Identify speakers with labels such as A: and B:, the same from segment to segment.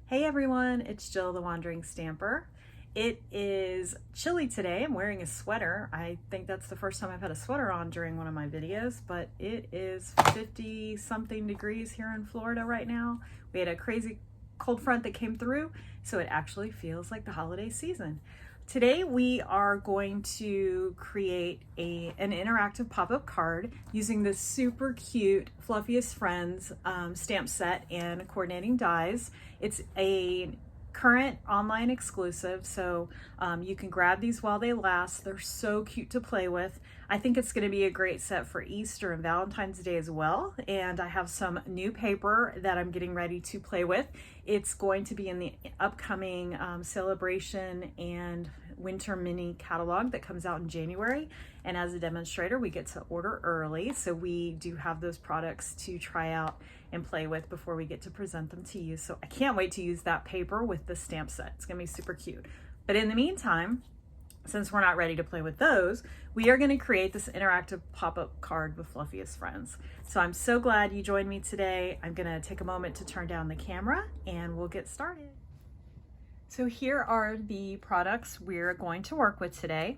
A: Hey everyone, it's Jill the Wandering Stamper. It is chilly today. I'm wearing a sweater. I think that's the first time I've had a sweater on during one of my videos, but it is 50 something degrees here in Florida right now. We had a crazy cold front that came through, so it actually feels like the holiday season. Today we are going to create an interactive pop-up card using this super cute Fluffiest Friends stamp set and coordinating dies. It's a current online exclusive, so you can grab these while they last. They're so cute to play with. I think it's going to be a great set for Easter and Valentine's Day as well, and I have some new paper that I'm getting ready to play with. It's going to be in the upcoming celebration and winter mini catalog that comes out in January, and as a demonstrator we get to order early, so we do have those products to try out and play with before we get to present them to you. So I can't wait to use that paper with the stamp set. It's gonna be super cute. But in the meantime, since we're not ready to play with those, we are going to create this interactive pop-up card with Fluffiest Friends. So I'm so glad you joined me today. I'm going to take a moment to turn down the camera and we'll get started. So here are the products we're going to work with today.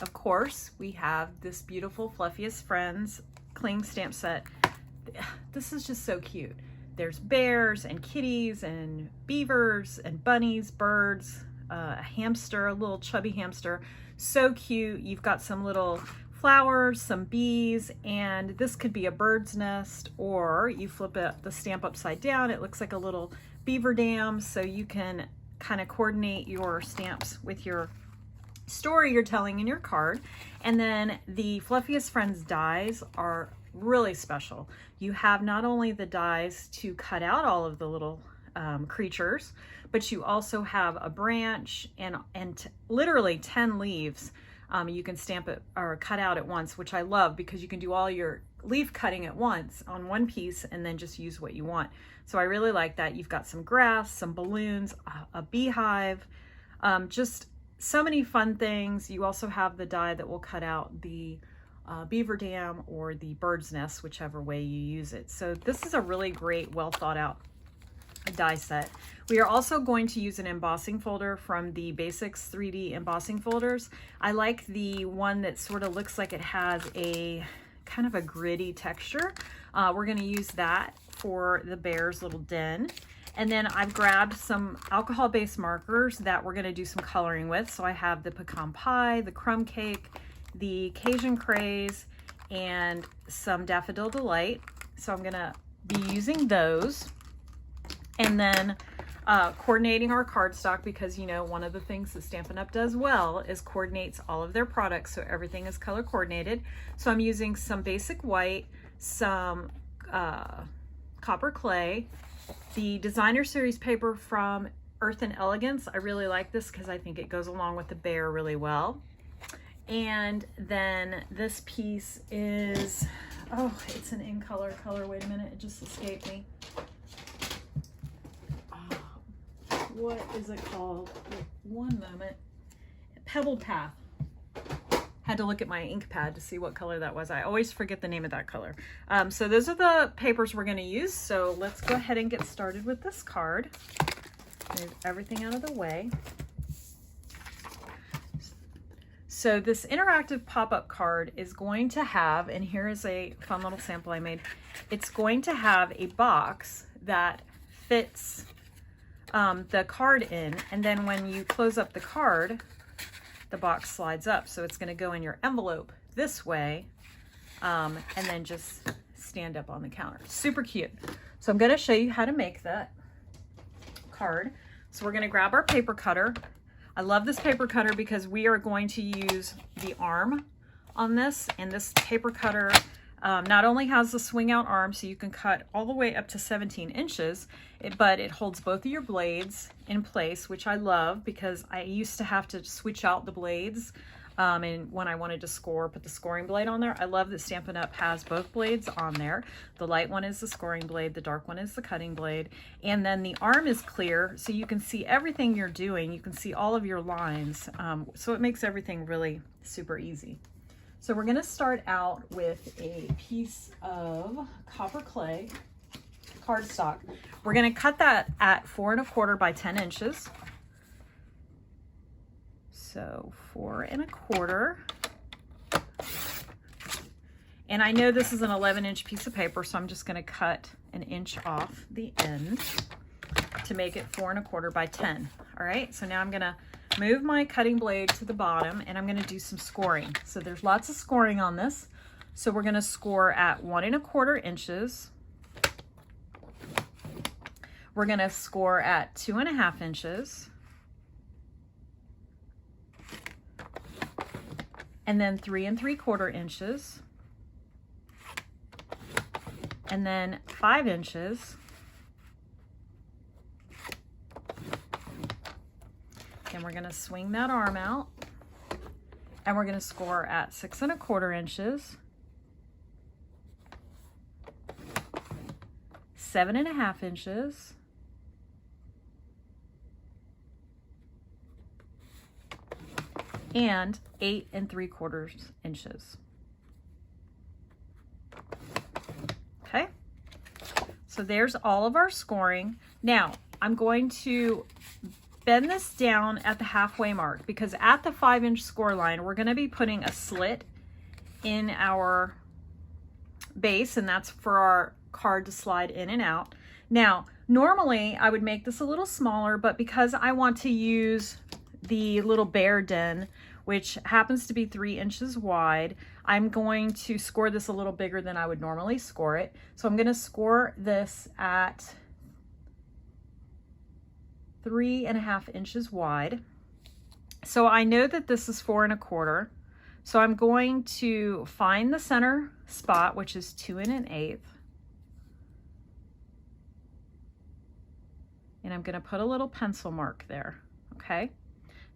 A: Of course, we have this beautiful Fluffiest Friends cling stamp set. This is just so cute. There's bears and kitties and beavers and bunnies, birds, a hamster, a little chubby hamster. So cute. You've got some little flowers, some bees, and this could be a bird's nest, or you flip the stamp upside down. It looks like a little beaver dam, so you can kind of coordinate your stamps with your story you're telling in your card. And then the Fluffiest Friends dies are really special. You have not only the dies to cut out all of the little creatures, but you also have a branch and literally 10 leaves. You can stamp it or cut out at once, which I love because you can do all your leaf cutting at once on one piece and then just use what you want. So I really like that. You've got some grass, some balloons, a beehive, just so many fun things. You also have the die that will cut out the beaver dam or the bird's nest, whichever way you use it. So this is a really great, well thought out die set. We are also going to use an embossing folder from the Basics 3D embossing folders. I like the one that sort of looks like it has a kind of a gritty texture. We're going to use that for the bear's little den. And then I've grabbed some alcohol-based markers that we're going to do some coloring with. So I have the pecan pie, the crumb cake, the Cajun craze, and some daffodil delight. So I'm going to be using those. And then coordinating our cardstock, because you know one of the things that Stampin' Up! Does well is coordinates all of their products so everything is color coordinated. So I'm using some basic white, some copper clay, the designer series paper from Earth and Elegance. I really like this because I think it goes along with the bear really well. And then this piece is, oh, it's an in color. Wait a minute, it just escaped me. What is it called? One moment. Pebbled Path. Had to look at my ink pad to see what color that was. I always forget the name of that color. So those are the papers we're going to use. So let's go ahead and get started with this card. Move everything out of the way. So this interactive pop-up card is going to have, and here is a fun little sample I made. It's going to have a box that fits the card in, and then when you close up the card, the box slides up, so it's going to go in your envelope this way, and then just stand up on the counter. Super cute. So I'm going to show you how to make that card. So we're going to grab our paper cutter. I love this paper cutter because we are going to use the arm on this, and this paper cutter not only has the swing out arm, so you can cut all the way up to 17 inches, but it holds both of your blades in place, which I love because I used to have to switch out the blades. And when I wanted to score, put the scoring blade on there. I love that Stampin' Up! Has both blades on there. The light one is the scoring blade, the dark one is the cutting blade. And then the arm is clear, so you can see everything you're doing. You can see all of your lines. So it makes everything really super easy. So we're gonna start out with a piece of copper cardstock. We're going to cut that at 4 1/4 by 10 inches. So 4 1/4. And I know this is an 11-inch piece of paper, so I'm just going to cut an inch off the end to make it 4 1/4 by 10. All right, so now I'm going to move my cutting blade to the bottom, and I'm going to do some scoring. So there's lots of scoring on this. So we're going to score at 1 1/4 inches. We're going to score at 2 1/2 inches. And then 3 3/4 inches. And then 5 inches. And we're going to swing that arm out. And we're going to score at 6 1/4 inches. 7 1/2 inches. And 8 3/4 inches. Okay, so there's all of our scoring. Now I'm going to bend this down at the halfway mark, because at the 5-inch score line, we're going to be putting a slit in our base, and that's for our card to slide in and out. Now, normally I would make this a little smaller, but because I want to use the little bear den, which happens to be 3 inches wide, I'm going to score this a little bigger than I would normally score it. So I'm going to score this at 3 1/2 inches wide. So I know that this is 4 1/4. So I'm going to find the center spot, which is 2 1/8. And I'm going to put a little pencil mark there. Okay.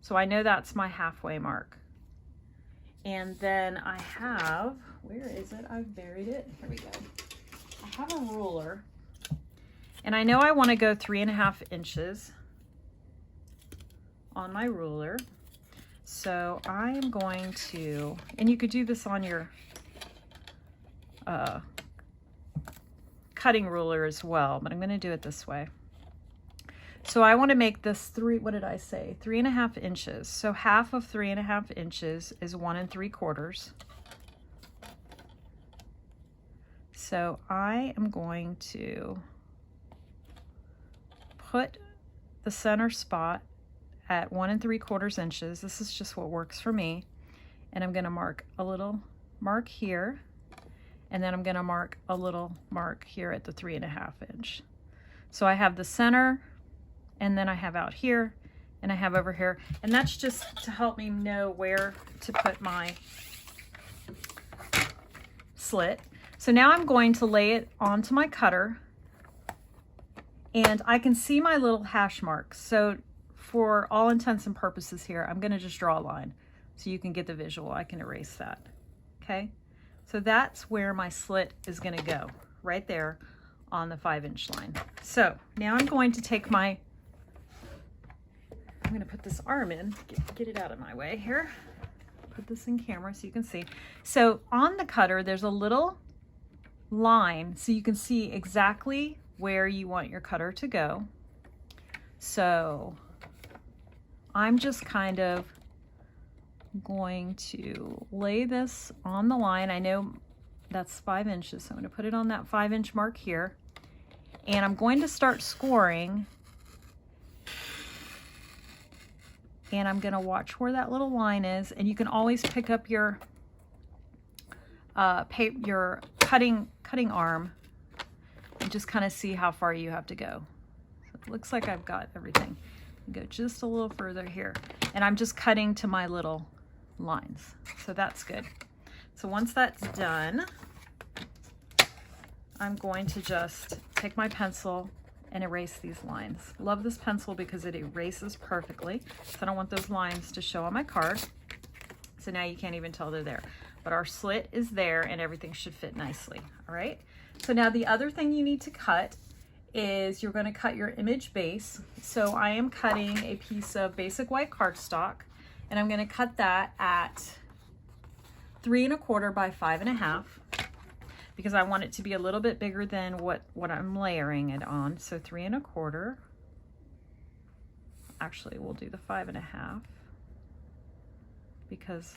A: So I know that's my halfway mark. And then I have, where is it? I've buried it. Here we go. I have a ruler. And I know I want to go 3 1/2 inches on my ruler. So I am going to, and you could do this on your cutting ruler as well, but I'm going to do it this way. So I want to make this 3 1/2 inches. So half of 3 1/2 inches is 1 3/4. So I am going to put the center spot at 1 3/4 inches. This is just what works for me. And I'm going to mark a little mark here. And then I'm going to mark a little mark here at the 3 1/2 inch. So I have the center, and then I have out here, and I have over here. And that's just to help me know where to put my slit. So now I'm going to lay it onto my cutter, and I can see my little hash marks. So for all intents and purposes here, I'm going to just draw a line so you can get the visual. I can erase that. Okay, so that's where my slit is going to go, right there on the 5-inch line. So now I'm going to take my, I'm going to put this arm in, get it out of my way here. Put this in camera so you can see. So on the cutter, there's a little line so you can see exactly where you want your cutter to go. So I'm just kind of going to lay this on the line. I know that's 5 inches, so I'm going to put it on that 5-inch mark here. And I'm going to start scoring. And I'm going to watch where that little line is. And you can always pick up your cutting arm and just kind of see how far you have to go. So it looks like I've got everything. Go just a little further here. And I'm just cutting to my little lines. So that's good. So once that's done, I'm going to just take my pencil and erase these lines. Love this pencil because it erases perfectly. So I don't want those lines to show on my card. So now you can't even tell they're there. But our slit is there and everything should fit nicely. All right. So now the other thing you need to cut is you're going to cut your image base. So I am cutting a piece of basic white cardstock, and I'm going to cut that at 3 1/4 by 5 1/2. because I want it to be a little bit bigger than what I'm layering it on. So 3 1/4. Actually, we'll do the 5 1/2 because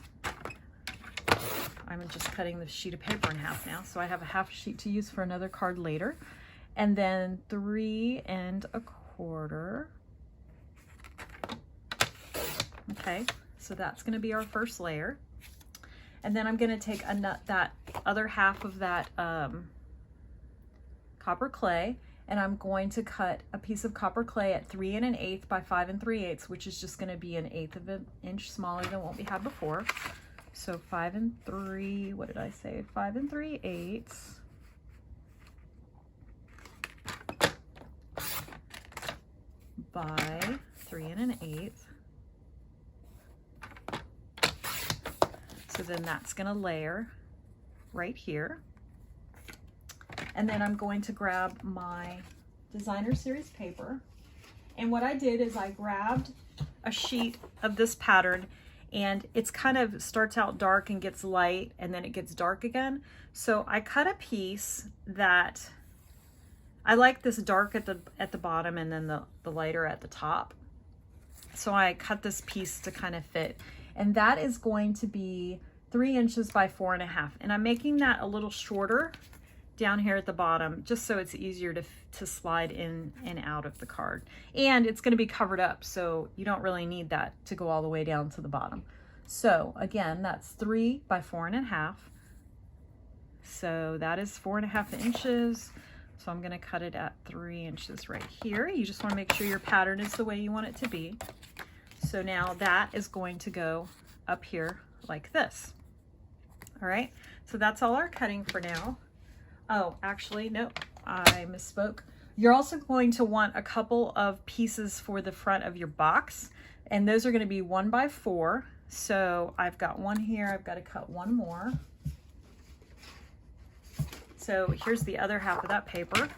A: I'm just cutting the sheet of paper in half now. So I have a half sheet to use for another card later. And then 3 1/4. Okay, so that's going to be our first layer. And then I'm going to take that other half of that copper clay, and I'm going to cut a piece of copper clay at 3 1/8 by 5 3/8, which is just going to be 1/8 of an inch smaller than what we had before. So 5 3, what did I say? 5 3/8 by 3 1/8. So then that's going to layer right here. And then I'm going to grab my designer series paper. And what I did is I grabbed a sheet of this pattern, and it's kind of starts out dark and gets light, and then it gets dark again. So I cut a piece that I like this dark at the bottom and then the lighter at the top. So I cut this piece to kind of fit. And that is going to be 3 inches by 4 1/2. And I'm making that a little shorter down here at the bottom, just so it's easier to slide in and out of the card. And it's going to be covered up, so you don't really need that to go all the way down to the bottom. So again, that's 3 by 4 1/2. So that is 4 1/2 inches. So I'm going to cut it at 3 inches right here. You just want to make sure your pattern is the way you want it to be. So now that is going to go up here like this. All right, so that's all our cutting for now. Oh, actually, no, I misspoke. You're also going to want a couple of pieces for the front of your box, and those are going to be 1 by 4. So I've got one here. I've got to cut one more. So here's the other half of that paper.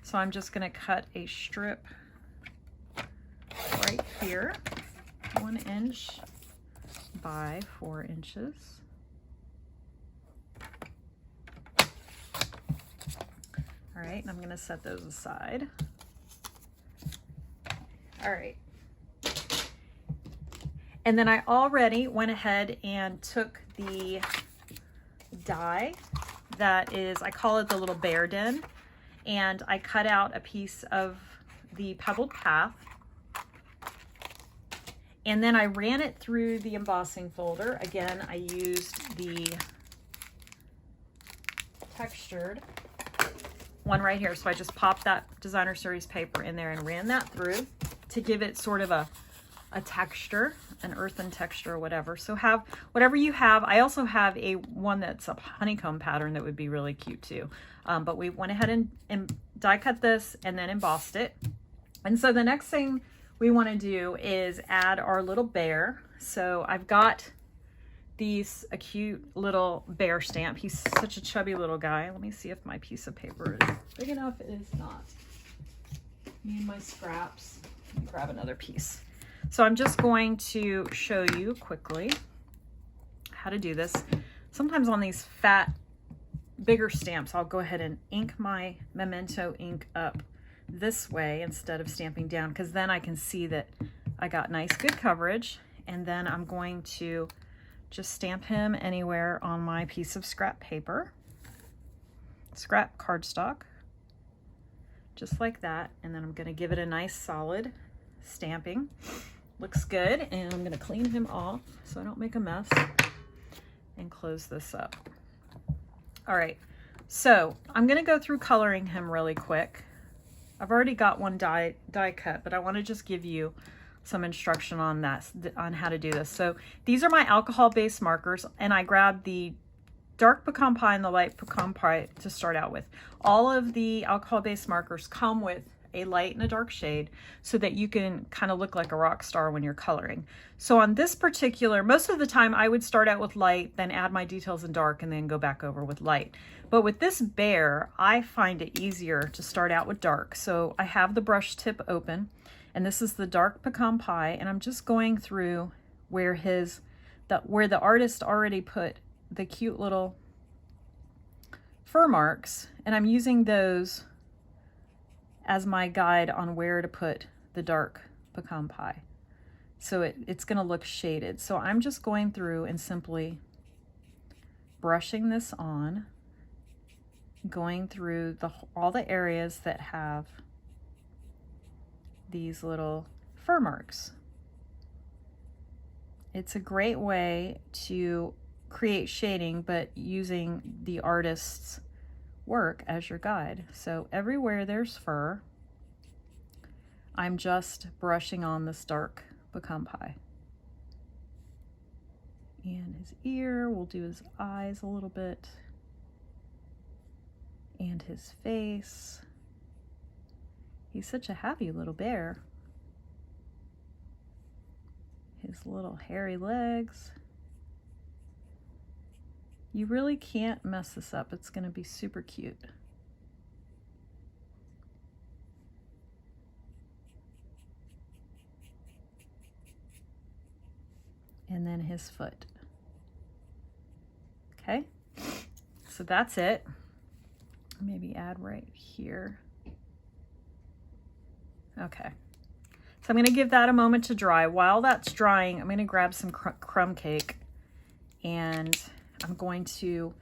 A: So I'm just going to cut a strip right here, 1 inch by 4 inches. All right, and I'm going to set those aside. All right. And then I already went ahead and took the die that is, I call it the little bear den, and I cut out a piece of the pebbled path, and then I ran it through the embossing folder. Again, I used the textured one right here. So I just popped that designer series paper in there and ran that through to give it sort of a texture, an earthen texture or whatever. So have whatever you have. I also have one that's a honeycomb pattern that would be really cute too. But we went ahead and die cut this and then embossed it. And so the next thing we want to do is add our little bear. So I've got a cute little bear stamp. He's such a chubby little guy. Let me see if my piece of paper is big enough. It is not. Me and my scraps. Let me grab another piece. So I'm just going to show you quickly how to do this. Sometimes on these fat, bigger stamps, I'll go ahead and ink my Memento ink up this way instead of stamping down, because then I can see that I got nice, good coverage. And then I'm going to just stamp him anywhere on my piece of scrap paper, scrap cardstock, just like that. And then I'm going to give it a nice solid stamping. Looks good. And I'm going to clean him off so I don't make a mess and close this up. All right, so I'm going to go through coloring him really quick. I've already got one die cut, but I want to just give you some instruction on how to do this. So these are my alcohol-based markers, and I grabbed the dark pecan pie and the light pecan pie to start out with. All of the alcohol-based markers come with a light and a dark shade so that you can kind of look like a rock star when you're coloring. So on this particular, most of the time I would start out with light, then add my details in dark, and then go back over with light. But with this bear, I find it easier to start out with dark. So I have the brush tip open, and this is the dark pecan pie, and I'm just going through where the artist already put the cute little fur marks, and I'm using those as my guide on where to put the dark pecan pie. So it's going to look shaded. So I'm just going through and simply brushing this on, going through all the areas that have these little fur marks. It's a great way to create shading, but using the artist's work as your guide. So everywhere there's fur, I'm just brushing on this dark pecan pie. And his ear, we'll do his eyes a little bit, and his face. He's such a happy little bear. His little hairy legs. You really can't mess this up. It's going to be super cute. And then his foot. Okay, so that's it. Maybe add right here. Okay, so I'm going to give that a moment to dry. While that's drying, I'm going to grab some crumb cake, and I'm going to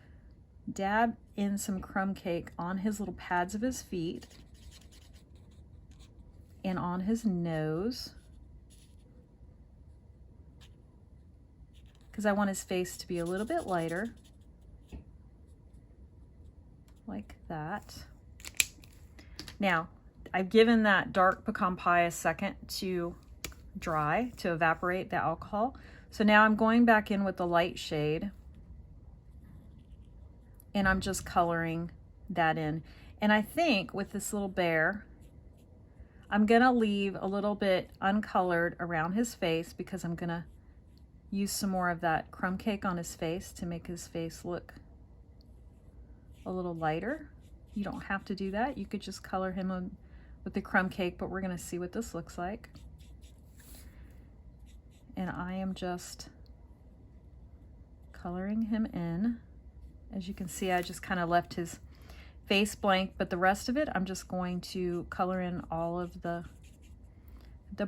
A: dab in some crumb cake on his little pads of his feet and on his nose, because I want his face to be a little bit lighter, like that. Now, I've given that dark pecan pie a second to dry, to evaporate the alcohol. So now I'm going back in with the light shade, and I'm just coloring that in. And I think with this little bear, I'm gonna leave a little bit uncolored around his face, because I'm gonna use some more of that crumb cake on his face to make his face look a little lighter. You don't have to do that. You could just color him with the crumb cake, but we're gonna see what this looks like. And I am just coloring him in. As you can see, I just kind of left his face blank, but the rest of it, I'm just going to color in all of the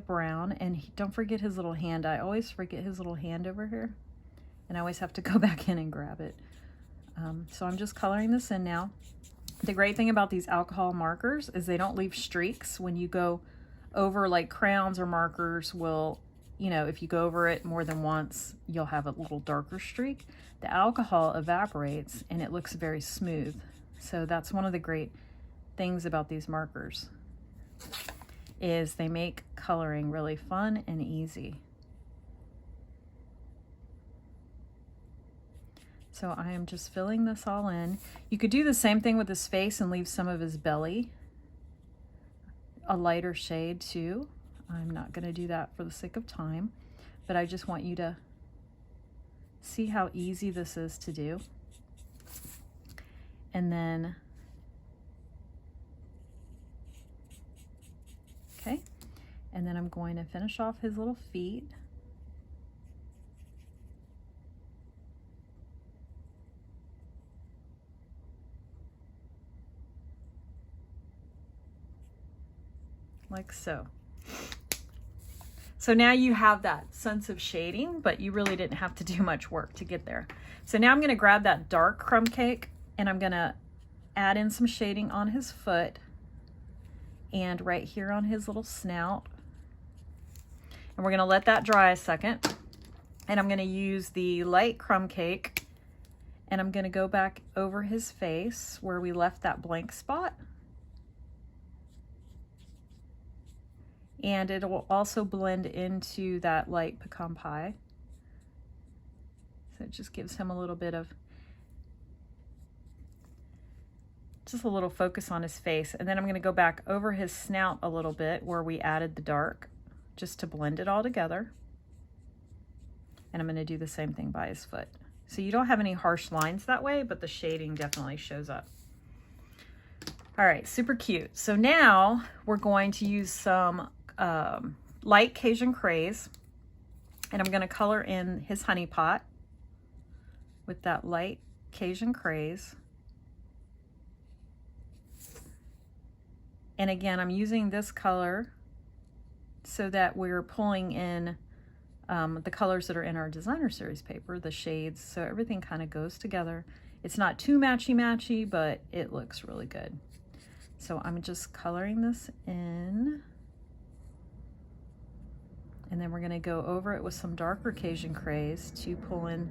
A: brown. And don't forget his little hand. I always forget his little hand over here, and I always have to go back in and grab it. So I'm just coloring this in now. The great thing about these alcohol markers is they don't leave streaks. When you go over, like crayons or markers will, you know, if you go over it more than once, you'll have a little darker streak. The alcohol evaporates and it looks very smooth. So that's one of the great things about these markers, is they make coloring really fun and easy. So I am just filling this all in. You could do the same thing with his face and leave some of his belly a lighter shade too. I'm not going to do that for the sake of time, but I just want you to see how easy this is to do. And then, okay, and then I'm going to finish off his little feet. Like so. So now you have that sense of shading, but you really didn't have to do much work to get there. So now I'm going to grab that dark crumb cake, and I'm going to add in some shading on his foot and right here on his little snout. And we're going to let that dry a second. And I'm going to use the light crumb cake, and I'm going to go back over his face where we left that blank spot. And it will also blend into that light pecan pie. So it just gives him a little bit of, just a little focus on his face. And then I'm going to go back over his snout a little bit where we added the dark, just to blend it all together. And I'm going to do the same thing by his foot. So you don't have any harsh lines that way, but the shading definitely shows up. All right, super cute. So now we're going to use some light Cajun craze, and I'm going to color in his honey pot with that light Cajun craze. And again, I'm using this color so that we're pulling in the colors that are in our designer series paper, the shades, so everything kind of goes together. It's not too matchy-matchy, but it looks really good. So I'm just coloring this in. And then we're going to go over it with some darker Cajun Craze to pull in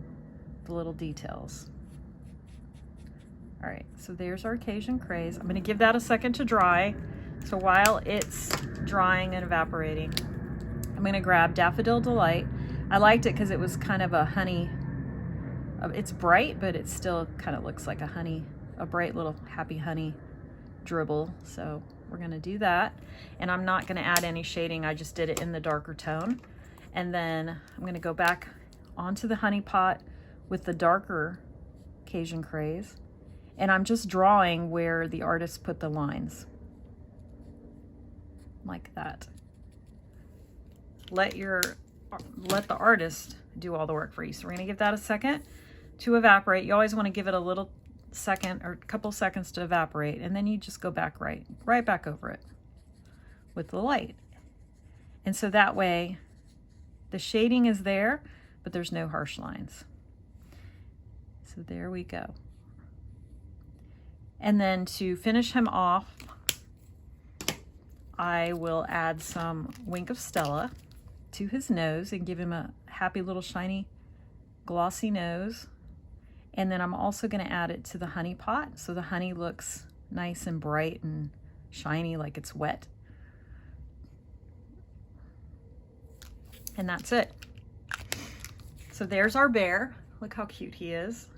A: the little details. All right, so there's our Cajun Craze. I'm going to give that a second to dry. So while it's drying and evaporating, I'm going to grab Daffodil Delight. I liked it because it was kind of a honey. It's bright, but it still kind of looks like a bright little happy honey dribble. So we're going to do that. And I'm not going to add any shading. I just did it in the darker tone. And then I'm going to go back onto the honey pot with the darker Cajun Craze. And I'm just drawing where the artist put the lines. Like that. Let the artist do all the work for you. So we're going to give that a second to evaporate. You always want to give it a little second or a couple seconds to evaporate, and then you just go back right back over it with the light. And so that way the shading is there, but there's no harsh lines. So there we go. And then to finish him off, I will add some Wink of Stella to his nose and give him a happy little shiny glossy nose. And then I'm also going to add it to the honey pot so the honey looks nice and bright and shiny like it's wet. And that's it. So there's our bear. Look how cute he is.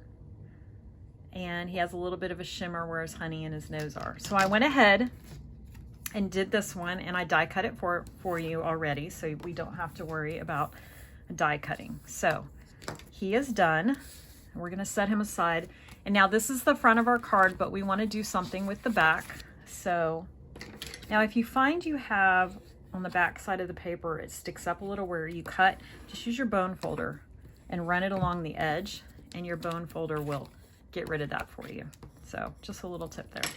A: And he has a little bit of a shimmer where his honey and his nose are. So I went ahead and did this one, and I die cut it for you already, so we don't have to worry about die cutting. So he is done. We're going to set him aside. And now this is the front of our card, but we want to do something with the back. So now if you find you have on the back side of the paper, it sticks up a little where you cut, just use your bone folder and run it along the edge, and your bone folder will get rid of that for you. So just a little tip there.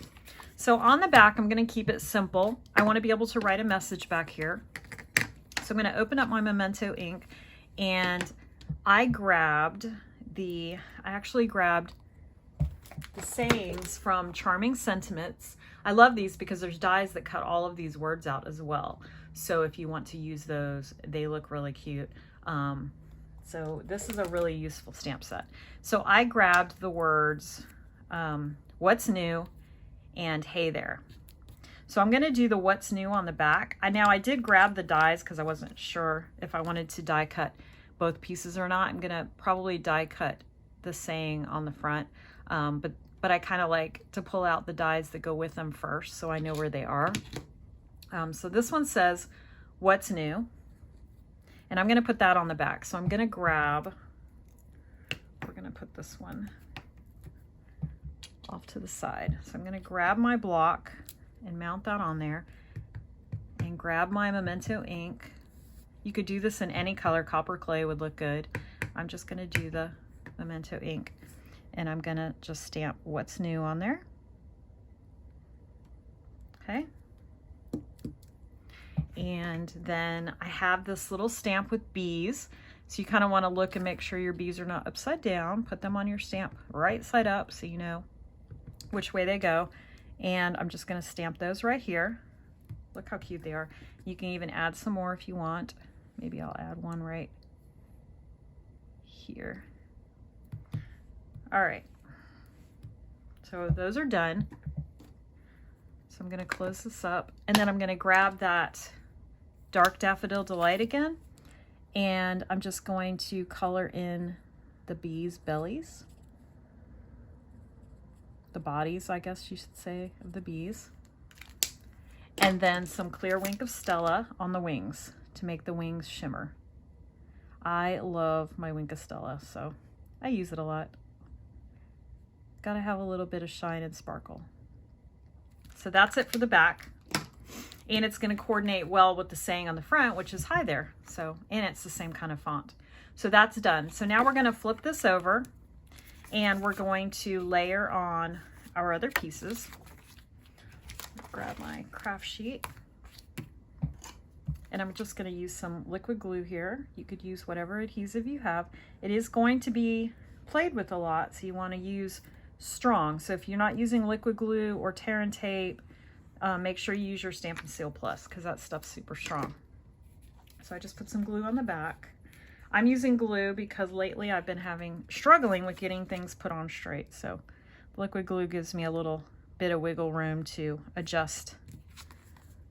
A: So on the back, I'm going to keep it simple. I want to be able to write a message back here. So I'm going to open up my Memento ink, and I actually grabbed the sayings from Charming Sentiments. I love these because there's dies that cut all of these words out as well. So if you want to use those, they look really cute. So this is a really useful stamp set. So I grabbed the words, what's new, and hey there. So I'm going to do the what's new on the back. Now I did grab the dies because I wasn't sure if I wanted to die cut both pieces or not. I'm going to probably die cut the saying on the front, but I kind of like to pull out the dies that go with them first so I know where they are. So this one says what's new, and I'm going to put that on the back. So I'm going to grab, we're going to put this one off to the side. So I'm going to grab my block and mount that on there, and grab my Memento ink. You could do this in any color. Copper clay would look good. I'm just going to do the Memento ink, and I'm going to just stamp what's new on there. Okay. And then I have this little stamp with bees. So you kind of want to look and make sure your bees are not upside down. Put them on your stamp right side up so you know which way they go. And I'm just going to stamp those right here. Look how cute they are. You can even add some more if you want. Maybe I'll add one right here. All right. So those are done. So I'm going to close this up, and then I'm going to grab that dark Daffodil Delight again, and I'm just going to color in the bees' bellies. The bodies, I guess you should say, of the bees. And then some clear Wink of Stella on the wings to make the wings shimmer. I love my Wink of Stella, so I use it a lot. Gotta have a little bit of shine and sparkle. So that's it for the back. And it's gonna coordinate well with the saying on the front, which is hi there. So, and it's the same kind of font. So that's done. So now we're gonna flip this over, and we're going to layer on our other pieces. grab my craft sheet. And I'm just going to use some liquid glue here. You could use whatever adhesive you have. It is going to be played with a lot, so you want to use strong. So if you're not using liquid glue or tear and tape, make sure you use your Stampin' Seal Plus, because that stuff's super strong. So I just put some glue on the back. I'm using glue because lately I've been struggling with getting things put on straight. So liquid glue gives me a little bit of wiggle room to adjust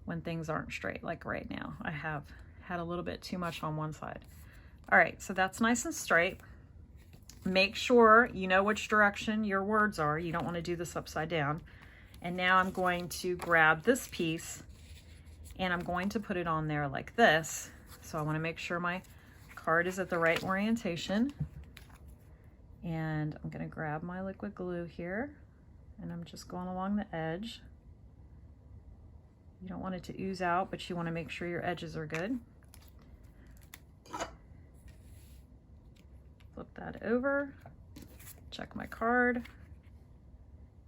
A: when things aren't straight, like right now. I have had a little bit too much on one side. All right, so that's nice and straight. Make sure you know which direction your words are. You don't want to do this upside down. And now I'm going to grab this piece and I'm going to put it on there like this. So I want to make sure my card is at the right orientation. And I'm going to grab my liquid glue here and I'm just going along the edge. You don't want it to ooze out, but you want to make sure your edges are good. Flip that over, check my card,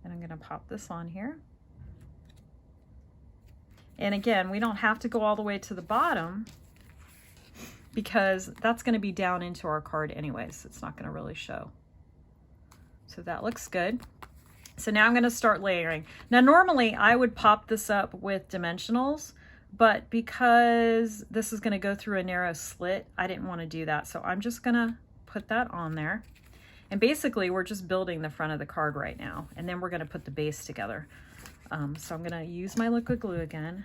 A: and I'm going to pop this on here. And again, we don't have to go all the way to the bottom because that's going to be down into our card anyways. It's not going to really show. So that looks good. So now I'm going to start layering. Now normally I would pop this up with dimensionals, but because this is going to go through a narrow slit, I didn't want to do that. So I'm just going to put that on there. And basically we're just building the front of the card right now. And then we're going to put the base together. So I'm going to use my liquid glue again.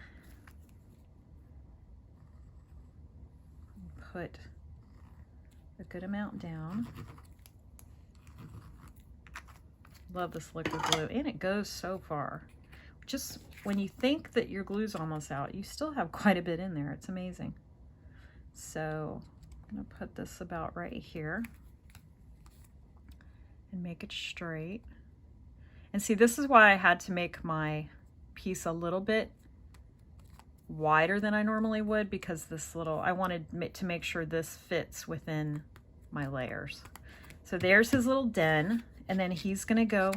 A: Put a good amount down. Love this liquid glue, and it goes so far. Just when you think that your glue's almost out, you still have quite a bit in there. It's amazing. So I'm gonna put this about right here and make it straight. And see, this is why I had to make my piece a little bit wider than I normally would, because I wanted to make sure this fits within my layers. So there's his little den. And then he's going to go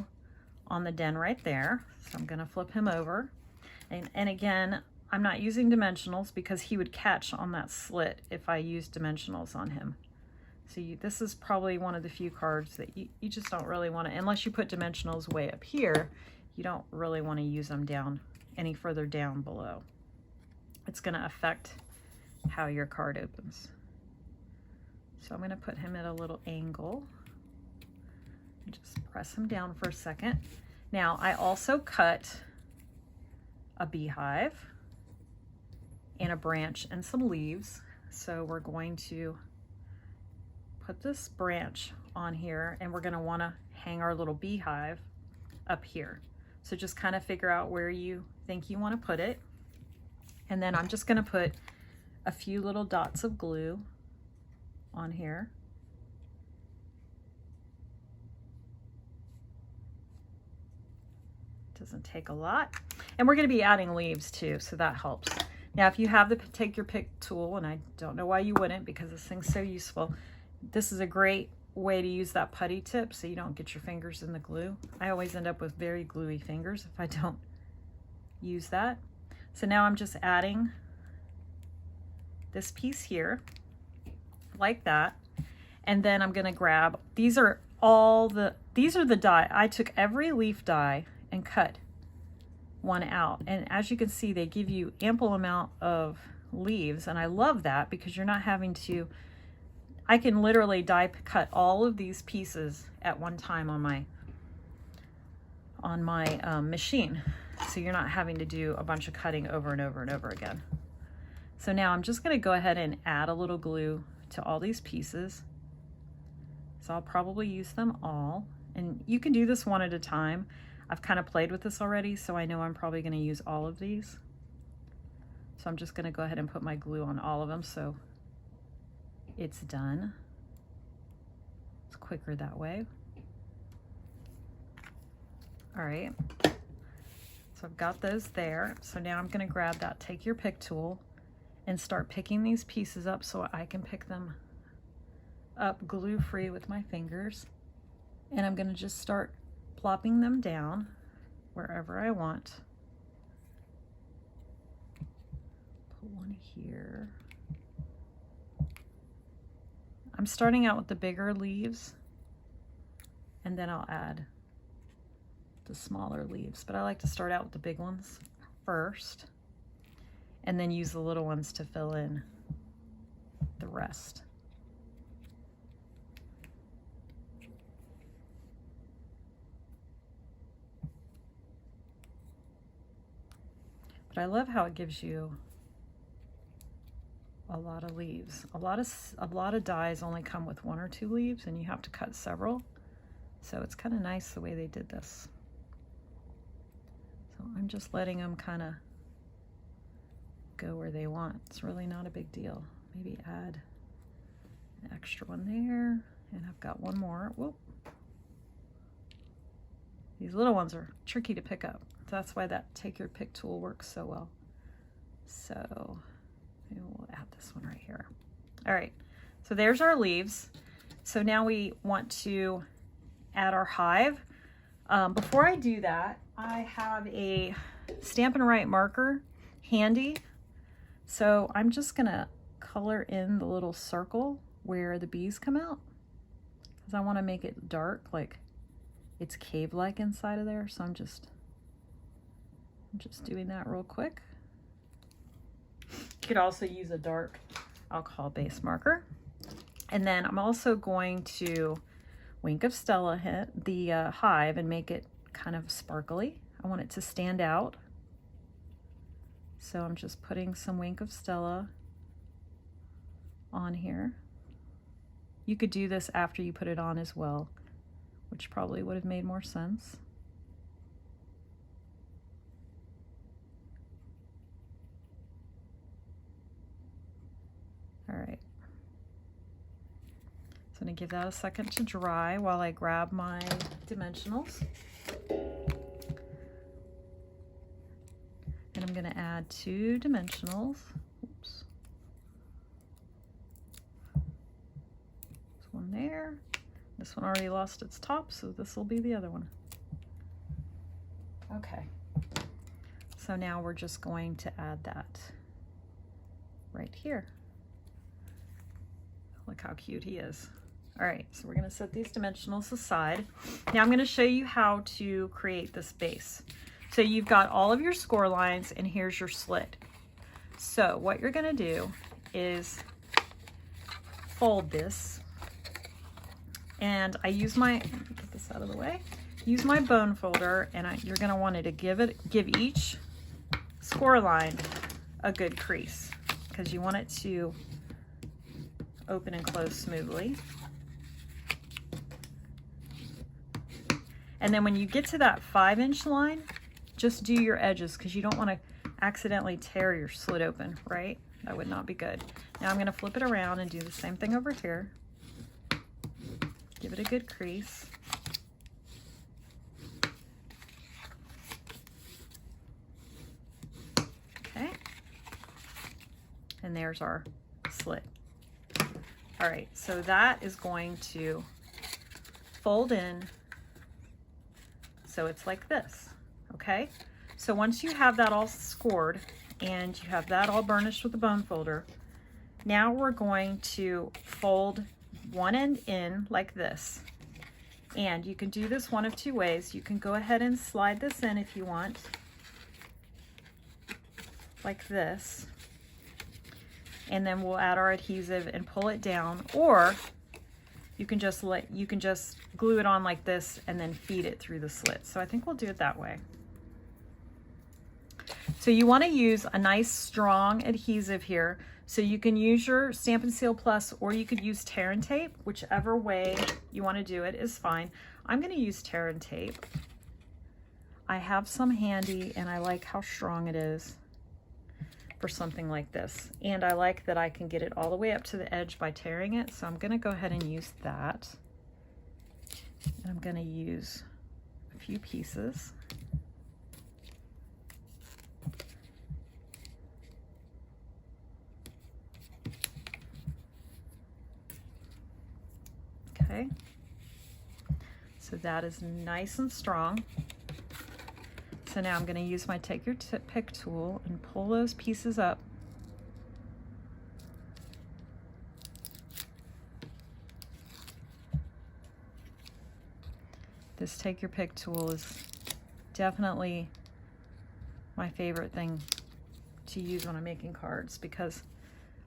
A: on the den right there. So I'm going to flip him over. And again, I'm not using dimensionals because he would catch on that slit if I used dimensionals on him. So this is probably one of the few cards that you just don't really want to, unless you put dimensionals way up here, you don't really want to use them down any further down below. It's going to affect how your card opens. So I'm going to put him at a little angle. Just press them down for a second. Now I also cut a beehive and a branch and some leaves. So we're going to put this branch on here and we're going to want to hang our little beehive up here. So just kind of figure out where you think you want to put it. And then I'm just going to put a few little dots of glue on here. Doesn't take a lot. And we're going to be adding leaves too, so that helps. Now if you have the take your pick tool, and I don't know why you wouldn't because this thing's so useful, this is a great way to use that putty tip so you don't get your fingers in the glue. I always end up with very gluey fingers if I don't use that. So now I'm just adding this piece here like that, and then I'm going to grab, these are the die. I took every leaf die and cut one out, and as you can see they give you ample amount of leaves, and I love that because you're not having to, I can literally die cut all of these pieces at one time on my machine, so you're not having to do a bunch of cutting over and over and over again. So now I'm just going to go ahead and add a little glue to all these pieces. So I'll probably use them all, and you can do this one at a time. I've kind of played with this already, so I know I'm probably going to use all of these. So I'm just going to go ahead and put my glue on all of them so it's done. It's quicker that way. All right, so I've got those there. So now I'm going to grab that take your pick tool and start picking these pieces up so I can pick them up glue free with my fingers. And I'm going to just start plopping them down wherever I want. put one here. I'm starting out with the bigger leaves, and then I'll add the smaller leaves, but I like to start out with the big ones first and then use the little ones to fill in the rest. But I love how it gives you a lot of leaves. A lot of dies only come with 1 or 2 leaves, and you have to cut several. So it's kind of nice the way they did this. So I'm just letting them kind of go where they want. It's really not a big deal. Maybe add an extra one there, and I've got one more. Whoop. These little ones are tricky to pick up. That's why that take your pick tool works so well. So maybe we'll add this one right here. All right, so there's our leaves. So now we want to add our hive. Before I do that, I have a Stampin' Write marker handy. So I'm just gonna color in the little circle where the bees come out, because I want to make it dark, like it's cave-like inside of there. So I'm just doing that real quick. You could also use a dark alcohol-based marker. And then I'm also going to Wink of Stella hit the hive and make it kind of sparkly. I want it to stand out. So I'm just putting some Wink of Stella on here. You could do this after you put it on as well, which probably would have made more sense. All right. So I'm gonna give that a second to dry while I grab my dimensionals. And I'm gonna add 2 dimensionals. Oops. There's one there. This one already lost its top, so this will be the other one. Okay. So now we're just going to add that right here. Look how cute he is. All right, so we're gonna set these dimensionals aside. Now I'm gonna show you how to create this base. So you've got all of your score lines, and here's your slit. So what you're gonna do is fold this, and I use my, get this out of the way, use my bone folder, and you're gonna want to give each score line a good crease, because you want it to open and close smoothly. And then when you get to that 5-inch line, just do your edges, because you don't want to accidentally tear your slit open, right? That would not be good. Now I'm going to flip it around and do the same thing over here. Give it a good crease. Okay. And there's our slit. All right, so that is going to fold in so it's like this, okay? So once you have that all scored and you have that all burnished with the bone folder, now we're going to fold one end in like this. And you can do this one of 2 ways. You can go ahead and slide this in if you want, like this. And then we'll add our adhesive and pull it down, or you can just glue it on like this and then feed it through the slit. So I think we'll do it that way. So you want to use a nice strong adhesive here. So you can use your Stampin' Seal Plus, or you could use tear and tape. Whichever way you want to do it is fine. I'm going to use tear and tape. I have some handy, and I like how strong it is for something like this. And I like that I can get it all the way up to the edge by tearing it. So I'm going to go ahead and use that. And I'm going to use a few pieces. Okay. So that is nice and strong. So now I'm going to use my Take Your Pick tool and pull those pieces up This take your pick tool is definitely my favorite thing to use when I'm making cards, because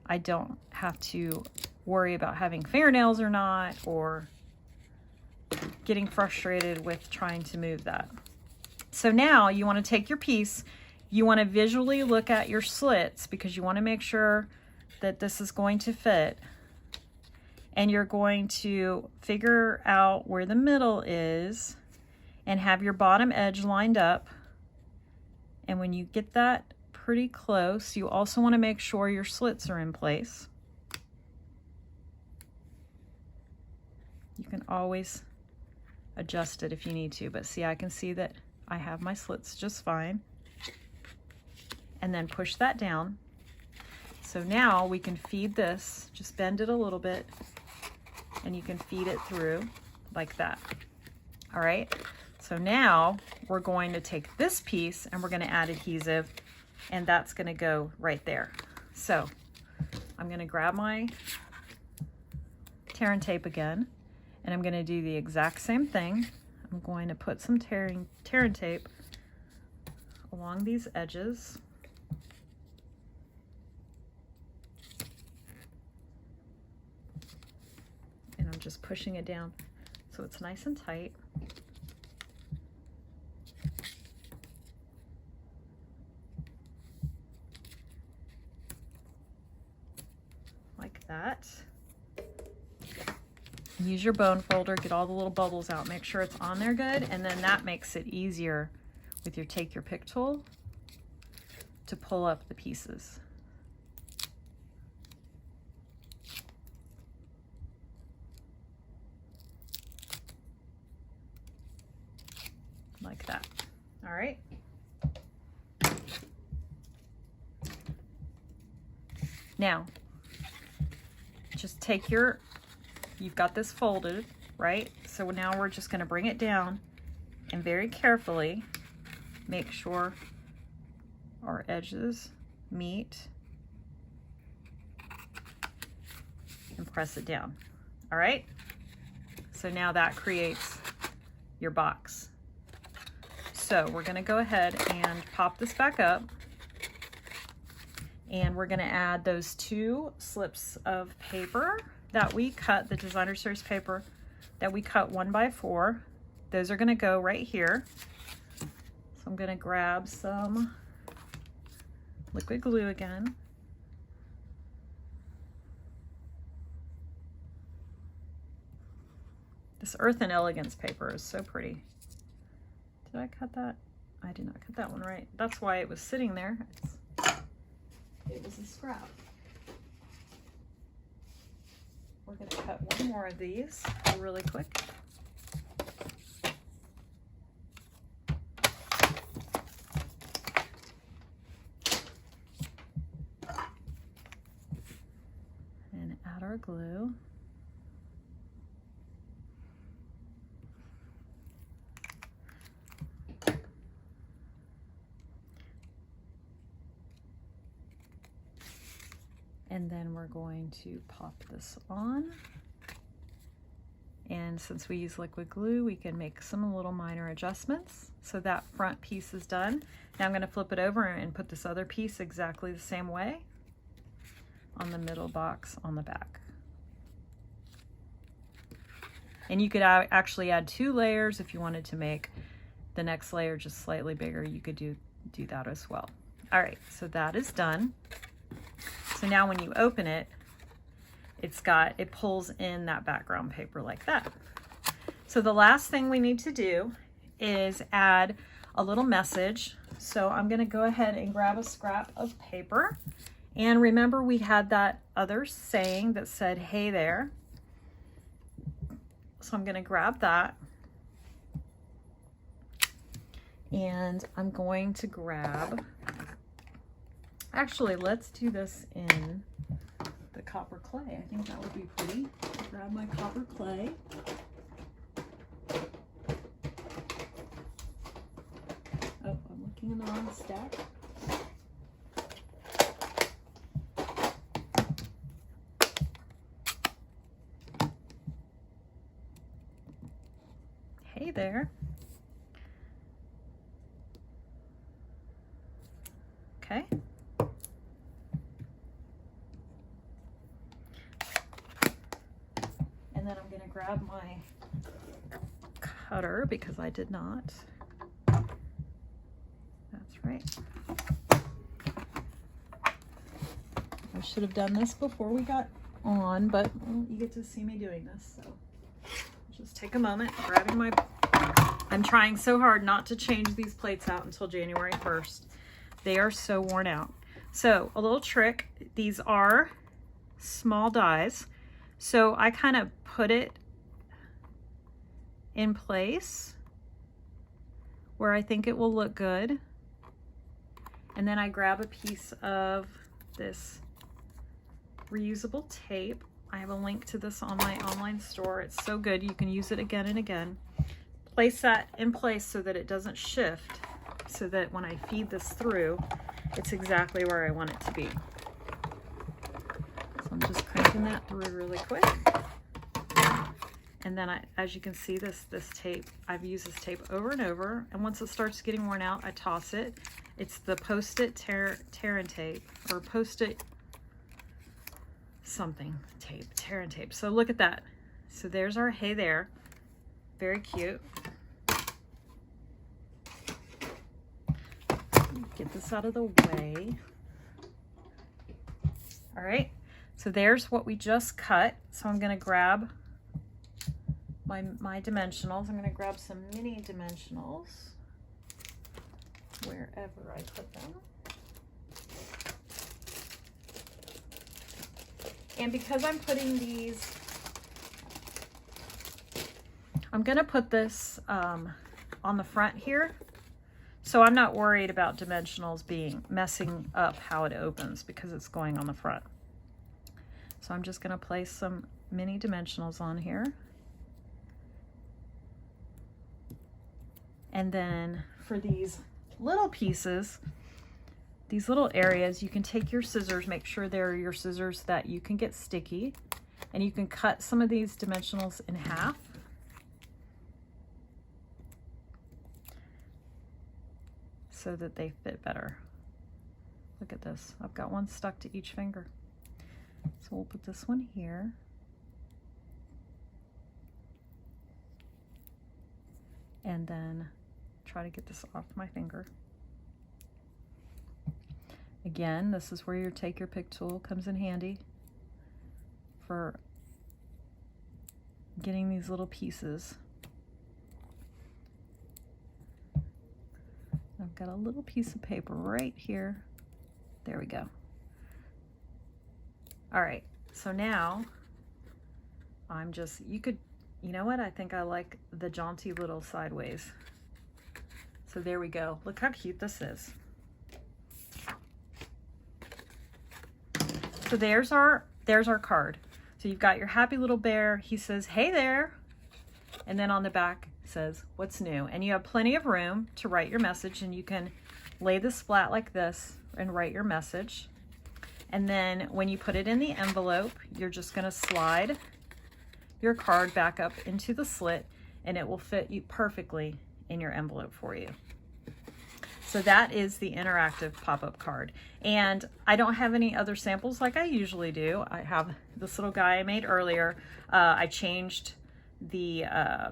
A: I don't have to worry about having fingernails or not, or getting frustrated with trying to move that. So now you want to take your piece, you want to visually look at your slits, because you want to make sure that this is going to fit, and you're going to figure out where the middle is and have your bottom edge lined up. And when you get that pretty close, you also want to make sure your slits are in place. You can always adjust it if you need to, but see, I can see that I have my slits just fine. And then push that down. So now we can feed this, just bend it a little bit, and you can feed it through like that. All right, so now we're going to take this piece and we're going to add adhesive, and that's going to go right there. So I'm going to grab my tear and tape again, and I'm going to do the exact same thing. I'm going to put some tear and tape along these edges. And I'm just pushing it down so it's nice and tight. Like that. Use your bone folder, get all the little bubbles out, make sure it's on there good, and then that makes it easier with your take your pick tool to pull up the pieces. Like that. All right. Now, just take your, you've got this folded, right? So now we're just going to bring it down and very carefully make sure our edges meet and press it down. All right? So now that creates your box. So we're going to go ahead and pop this back up, and we're going to add those 2 slips of paper that we cut, the designer series paper that we cut 1x4. Those are going to go right here. So I'm going to grab some liquid glue again. This Earth and Elegance paper is so pretty. Did I cut that? I did not cut that one right. That's why it was sitting there. It was a scrap. We're going to cut one more of these really quick. And add our glue. And then we're going to pop this on. And since we use liquid glue, we can make some little minor adjustments. So that front piece is done. Now I'm going to flip it over and put this other piece exactly the same way on the middle box on the back. And you could actually add 2 layers if you wanted to make the next layer just slightly bigger. You could do that as well. All right, so that is done. So now when you open it, it pulls in that background paper like that. So the last thing we need to do is add a little message. So I'm going to go ahead and grab a scrap of paper. And remember, we had that other saying that said, "Hey there." So I'm going to grab that. And I'm going to grab, actually, let's do this in the copper clay. I think that would be pretty. Grab my copper clay. Oh, I'm looking in the wrong stack. Hey there. Okay. And then I'm going to grab my cutter because I did not. That's right. I should have done this before we got on, but well, you get to see me doing this, so just take a moment, grabbing my, I'm trying so hard not to change these plates out until January 1st. They are so worn out. So a little trick, these are small dies, so I kind of put it in place where I think it will look good, and then I grab a piece of this reusable tape. I have a link to this on my online store. It's so good. You can use it again and again. Place that in place so that it doesn't shift, so that when I feed this through, it's exactly where I want it to be. So I'm just cranking that through really quick. And then as you can see, this tape, I've used this tape over and over, and once it starts getting worn out, I toss it. It's the Post-it tear and tape, or Post-it something tape, tear and tape. So look at that. So there's our hey there. Very cute. Get this out of the way. All right, so there's what we just cut. So I'm gonna grab my dimensionals. I'm gonna grab some mini dimensionals wherever I put them. And because I'm putting these, I'm gonna put this on the front here. So I'm not worried about dimensionals messing up how it opens because it's going on the front. So I'm just gonna place some mini dimensionals on here. And then for these little pieces, these little areas, you can take your scissors, make sure they're your scissors that you can get sticky, and you can cut some of these dimensionals in half. So that they fit better. Look at this. I've got one stuck to each finger. So we'll put this one here. And then try to get this off my finger. Again, this is where your take your pick tool comes in handy for getting these little pieces. I've got a little piece of paper right here. There we go. All right, so now I'm just, you know what? I think I like the jaunty little sideways. So there we go. Look how cute this is. So there's our card. So you've got your happy little bear. He says, hey there. And then on the back says, what's new? And you have plenty of room to write your message, and you can lay this flat like this and write your message. And then when you put it in the envelope, you're just gonna slide your card back up into the slit, and it will fit you perfectly in your envelope for you. So that is the interactive pop-up card. And I don't have any other samples like I usually do. I have this little guy I made earlier. I changed the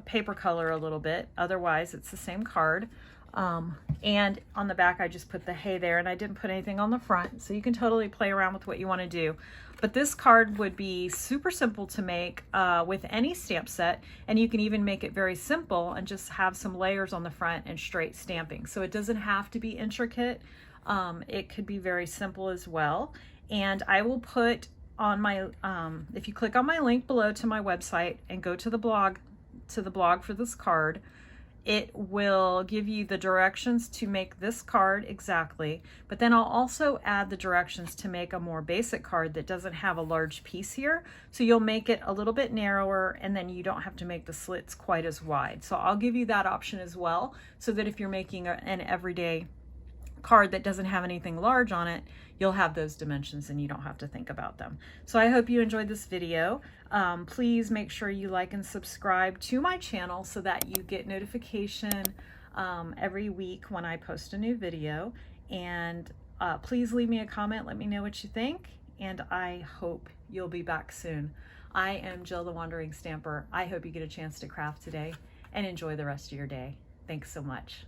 A: paper color a little bit. Otherwise, it's the same card. And on the back, I just put the hey there, and I didn't put anything on the front. So you can totally play around with what you want to do. But this card would be super simple to make with any stamp set, and you can even make it very simple and just have some layers on the front and straight stamping. So it doesn't have to be intricate. It could be very simple as well. And I will put on my, if you click on my link below to my website and go to the blog for this card, it will give you the directions to make this card exactly, but then I'll also add the directions to make a more basic card that doesn't have a large piece here. So you'll make it a little bit narrower, and then you don't have to make the slits quite as wide. So I'll give you that option as well, so that if you're making an everyday card that doesn't have anything large on it, you'll have those dimensions and you don't have to think about them. So I hope you enjoyed this video. Please make sure you like and subscribe to my channel so that you get notification every week when I post a new video. And please leave me a comment, let me know what you think, and I hope you'll be back soon. I am Jill the Wandering Stamper. I hope you get a chance to craft today and enjoy the rest of your day. Thanks so much.